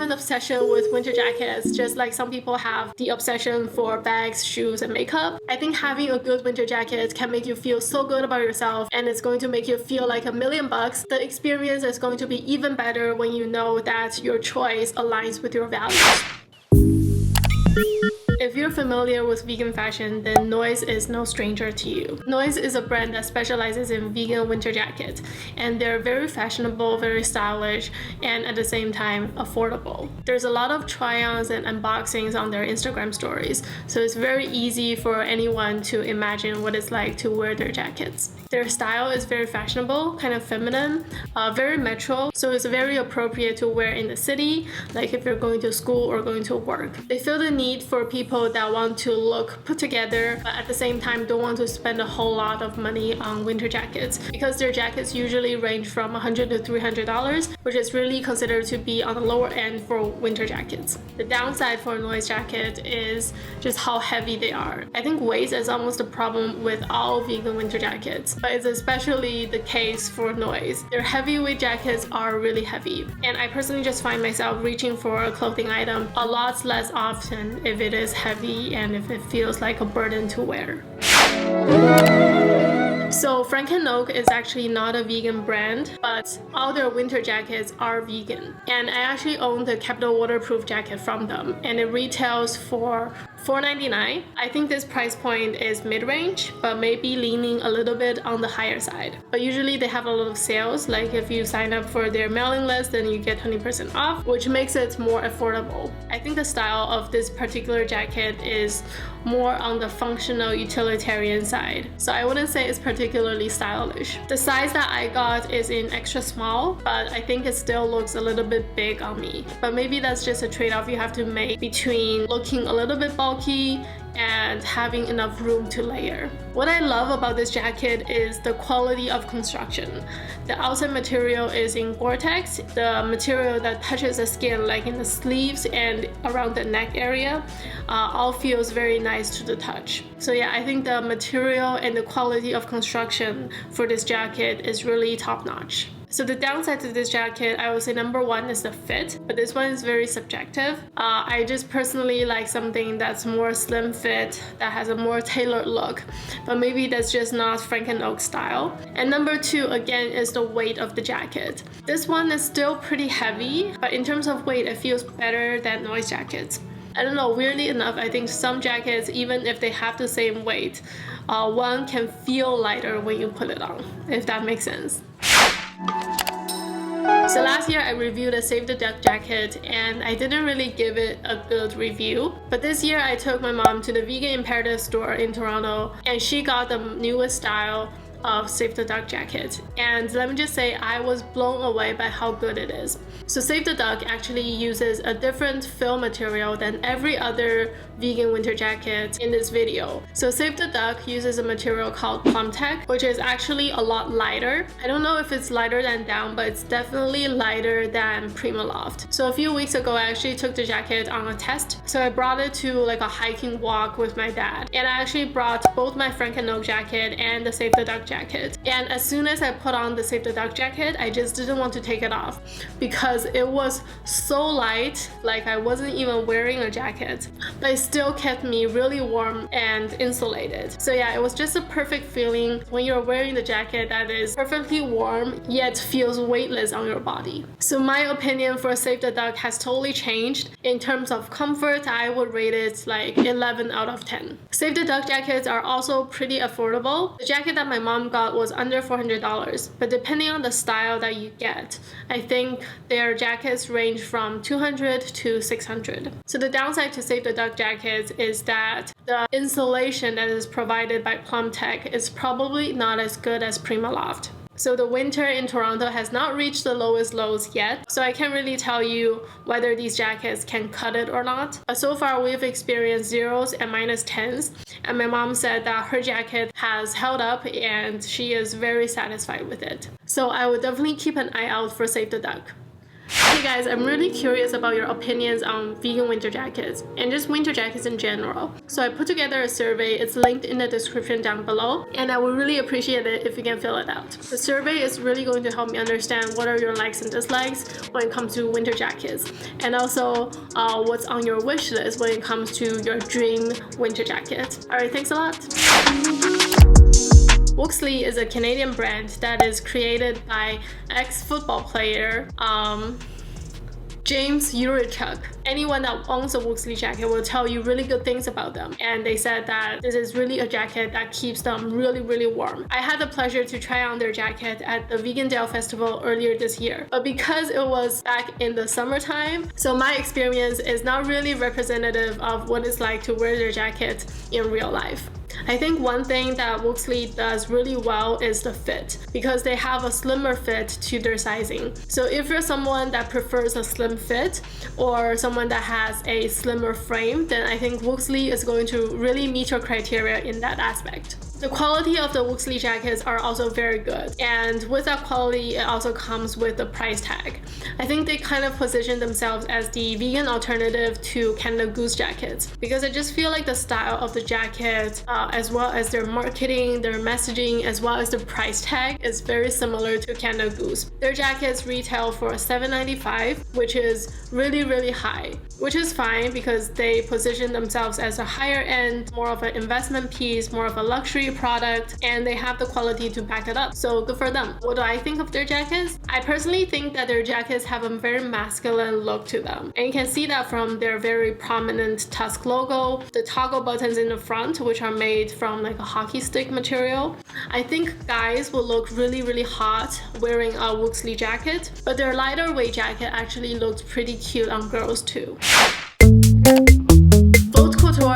an obsession with winter jackets, just like some people have the obsession for bags, shoes, and makeup. I think having a good winter jacket can make you feel so good about yourself, and it's going to make you feel like $1,000,000. The experience is going to be even better when you know that your choice aligns with your values. If you're familiar with vegan fashion, then Noise is no stranger to you. Noise is a brand that specializes in vegan winter jackets, and they're very fashionable, very stylish, and at the same time affordable. There's a lot of try-ons and unboxings on their Instagram stories, so it's very easy for anyone to imagine what it's like to wear their jackets. Their style is very fashionable, kind of feminine, very metro, so it's very appropriate to wear in the city, like if you're going to school or going to work. They feel the need for people that want to look put together, but at the same time don't want to spend a whole lot of money on winter jackets, because their jackets usually range from $100 to $300, which is really considered to be on the lower end for winter jackets. The downside for a Noise jacket is just how heavy they are. I think weight is almost a problem with all vegan winter jackets, but it's especially the case for Noise. Their heavyweight jackets are really heavy, and I personally just find myself reaching for a clothing item a lot less often if it is heavy and if it feels like a burden to wear. So Frankenlook is actually not a vegan brand, but all their winter jackets are vegan. And I actually own the Capital waterproof jacket from them, and it retails for $4.99. I think this price point is mid-range, but maybe leaning a little bit on the higher side. But usually they have a lot of sales, like if you sign up for their mailing list, then you get 20% off, which makes it more affordable. I think the style of this particular jacket is more on the functional utilitarian side, so I wouldn't say it's particularly stylish. The size that I got is in extra small, but I think it still looks a little bit big on me. But maybe that's just a trade-off you have to make between looking a little bit bulky and having enough room to layer. What I love about this jacket is the quality of construction. The outside material is in Gore-Tex. The material that touches the skin, like in the sleeves and around the neck area, all feels very nice to the touch. So yeah, I think the material and the quality of construction for this jacket is really top-notch. So the downside to this jacket, I would say number one is the fit, but this one is very subjective. I just personally like something that's more slim fit, that has a more tailored look, but maybe that's just not Frankenlook style. And number two, again, is the weight of the jacket. This one is still pretty heavy, but in terms of weight, it feels better than Noise jackets. I don't know, weirdly enough, I think some jackets, even if they have the same weight, one can feel lighter when you put it on, if that makes sense. So last year I reviewed a Save the Duck jacket and I didn't really give it a good review. But this year I took my mom to the Vegan Imperative store in Toronto, and she got the newest style of Save the Duck jacket, and let me just say I was blown away by how good it is. So Save the Duck actually uses a different fill material than every other vegan winter jacket in this video. So Save the Duck uses a material called PlumTech, which is actually a lot lighter. I don't know if it's lighter than down, but it's definitely lighter than Primaloft. So a few weeks ago I actually took the jacket on a test. So I brought it to like a hiking walk with my dad, and I actually brought both my Frankenlook jacket and the Save the Duck jacket. And as soon as I put on the Save the Duck jacket, I just didn't want to take it off because it was so light, like I wasn't even wearing a jacket, but it still kept me really warm and insulated. So yeah, it was just a perfect feeling when you're wearing the jacket that is perfectly warm yet feels weightless on your body. So my opinion for Save the Duck has totally changed. In terms of comfort, I would rate it like 11 out of 10. Save the Duck jackets are also pretty affordable. The jacket that my mom got was under $400, but depending on the style that you get, I think their jackets range from $200 to $600. So the downside to Save the Duck jackets is that the insulation that is provided by PlumTech is probably not as good as Primaloft. So the winter in Toronto has not reached the lowest lows yet, so I can't really tell you whether these jackets can cut it or not. But so far we've experienced zeros and minus 10s, and my mom said that her jacket has held up and she is very satisfied with it. So I would definitely keep an eye out for Save the Duck. Okay Hey guys, I'm really curious about your opinions on vegan winter jackets and just winter jackets in general. So I put together a survey, it's linked in the description down below, and I would really appreciate it if you can fill it out. The survey is really going to help me understand what are your likes and dislikes when it comes to winter jackets, and also what's on your wish list when it comes to your dream winter jacket. Alright, thanks a lot. Wuxley is a Canadian brand that is created by ex-football player James Yurichuk. Anyone that owns a Wuxley jacket will tell you really good things about them, and they said that this is really a jacket that keeps them really warm. I had the pleasure to try on their jacket at the Vegan Dale Festival earlier this year, but because it was back in the summertime, so my experience is not really representative of what it's like to wear their jacket in real life. I think one thing that Wuxley does really well is the fit, because they have a slimmer fit to their sizing. So if you're someone that prefers a slim fit or someone that has a slimmer frame, then I think Wuxley is going to really meet your criteria in that aspect. The quality of the Wuxley jackets are also very good, and with that quality it also comes with the price tag. I think they kind of position themselves as the vegan alternative to Canada Goose jackets, because I just feel like the style of the jacket, as well as their marketing, their messaging, as well as the price tag is very similar to Canada Goose. Their jackets retail for $7.95, which is really high, which is fine because they position themselves as a higher end, more of an investment piece, more of a luxury product, and they have the quality to back it up, so good for them. What do I think of their jackets? I personally think that their jackets have a very masculine look to them, and you can see that from their very prominent tusk logo, the toggle buttons in the front, which are made from like a hockey stick material. I think guys will look really hot wearing a Wuxley jacket, but their lighter weight jacket actually looked pretty cute on girls too.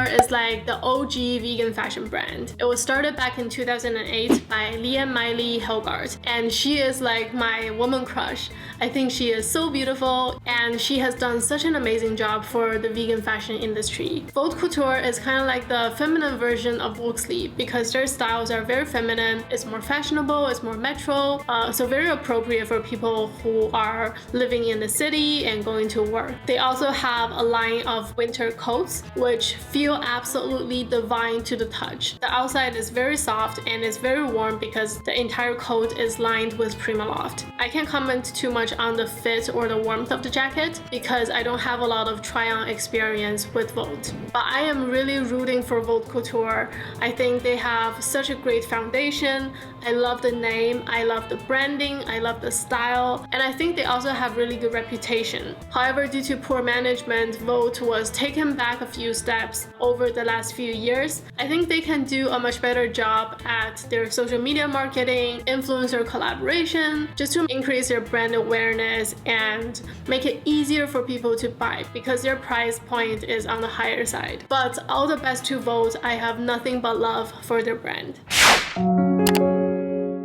Is like the OG vegan fashion brand. It was started back in 2008 by Liam Miley Helgart, and she is like my woman crush. I think she is so beautiful, and she has done such an amazing job for the vegan fashion industry. Haute couture is kind of like the feminine version of Wuxley, because their styles are very feminine, it's more fashionable, it's more metro, so very appropriate for people who are living in the city and going to work. They also have a line of winter coats, which feel absolutely divine to the touch. The outside is very soft and it's very warm because the entire coat is lined with Primaloft. I can't comment too much on the fit or the warmth of the jacket because I don't have a lot of try-on experience with Vault. But I am really rooting for Vault Couture. I think they have such a great foundation. I love the name, I love the branding, I love the style, and I think they also have really good reputation. However, due to poor management, Vault was taken back a few steps over the last few years. I think they can do a much better job at their social media marketing, influencer collaboration, just to increase their brand awareness and make it easier for people to buy, because their price point is on the higher side. But all the best to Vault. I have nothing but love for their brand.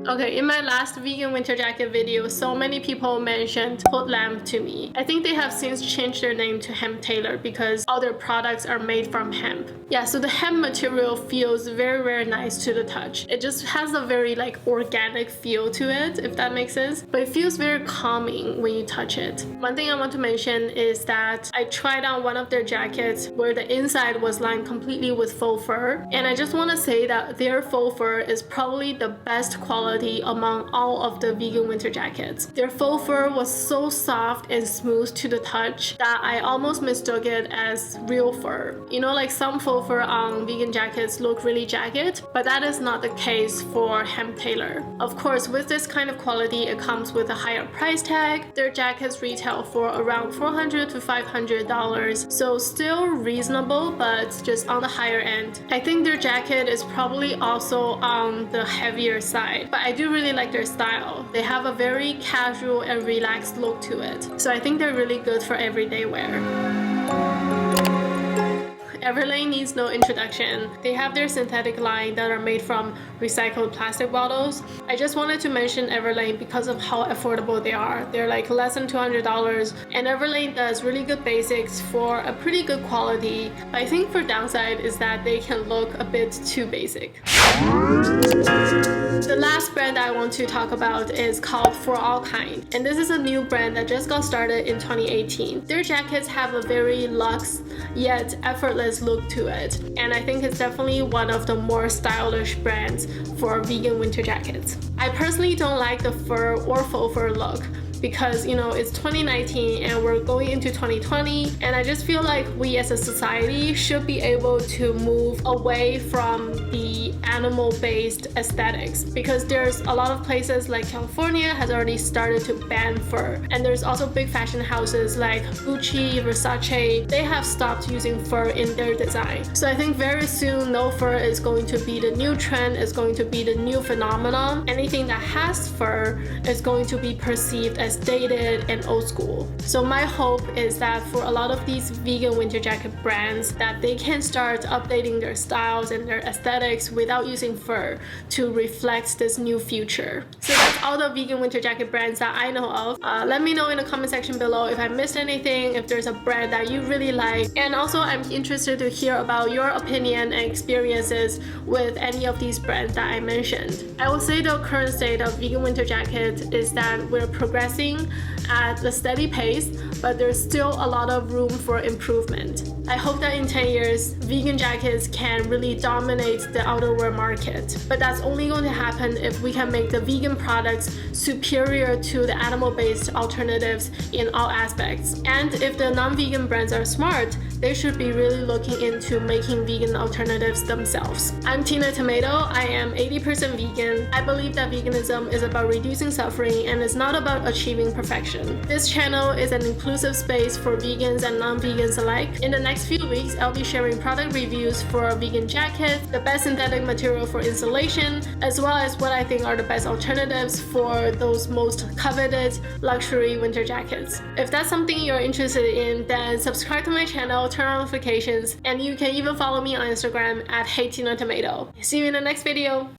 Okay, in my last vegan winter jacket video, so many people mentioned Put Lamb to me. I think they have since changed their name to Hemp Tailor because all their products are made from hemp. Yeah, so the hemp material feels very nice to the touch. It just has a very like organic feel to it, if that makes sense. But it feels very calming when you touch it. One thing I want to mention is that I tried on one of their jackets where the inside was lined completely with faux fur. And I just want to say that their faux fur is probably the best quality among all of the vegan winter jackets. Their faux fur was so soft and smooth to the touch that I almost mistook it as real fur. You know, like some faux fur on vegan jackets look really jagged, but that is not the case for Hemp Tailor. Of course, with this kind of quality, it comes with a higher price tag. Their jackets retail for around $400 to $500, so still reasonable, but just on the higher end. I think their jacket is probably also on the heavier side, but I do really like their style. They have a very casual and relaxed look to it, so I think they're really good for everyday wear. Everlane needs no introduction. They have their synthetic line that are made from recycled plastic bottles. I just wanted to mention Everlane because of how affordable they are. They're like less than $200, and Everlane does really good basics for a pretty good quality. But I think for downside is that they can look a bit too basic. The last brand I want to talk about is called For All Kind, and this is a new brand that just got started in 2018. Their jackets have a very luxe yet effortless look to it, and I think it's definitely one of the more stylish brands for vegan winter jackets. I personally don't like the fur or faux fur look, because it's 2019 and we're going into 2020, and I just feel like we as a society should be able to move away from the animal-based aesthetics, because there's a lot of places like California has already started to ban fur, and there's also big fashion houses like Gucci, Versace, they have stopped using fur in their design. So I think very soon no fur is going to be the new trend, is going to be the new phenomenon. Anything that has fur is going to be perceived as dated and old school. So my hope is that for a lot of these vegan winter jacket brands, that they can start updating their styles and their aesthetics without using fur to reflect this new future. So that's all the vegan winter jacket brands that I know of. Let me know in the comment section below if I missed anything, if there's a brand that you really like, and also I'm interested to hear about your opinion and experiences with any of these brands that I mentioned. I will say the current state of vegan winter jacket is that we're progressing at a steady pace, but there's still a lot of room for improvement. I hope that in 10 years, vegan jackets can really dominate the outerwear market. But that's only going to happen if we can make the vegan products superior to the animal-based alternatives in all aspects. And if the non-vegan brands are smart, they should be really looking into making vegan alternatives themselves. I'm Tina Tomato. I am 80% vegan. I believe that veganism is about reducing suffering and it's not about achieving perfection. This channel is an inclusive space for vegans and non-vegans alike. In the next few weeks, I'll be sharing product reviews for vegan jackets, the best synthetic material for insulation, as well as what I think are the best alternatives for those most coveted luxury winter jackets. If that's something you're interested in, then subscribe to my channel, turn on notifications, and you can even follow me on Instagram at HeyTinaTomato. See you in the next video.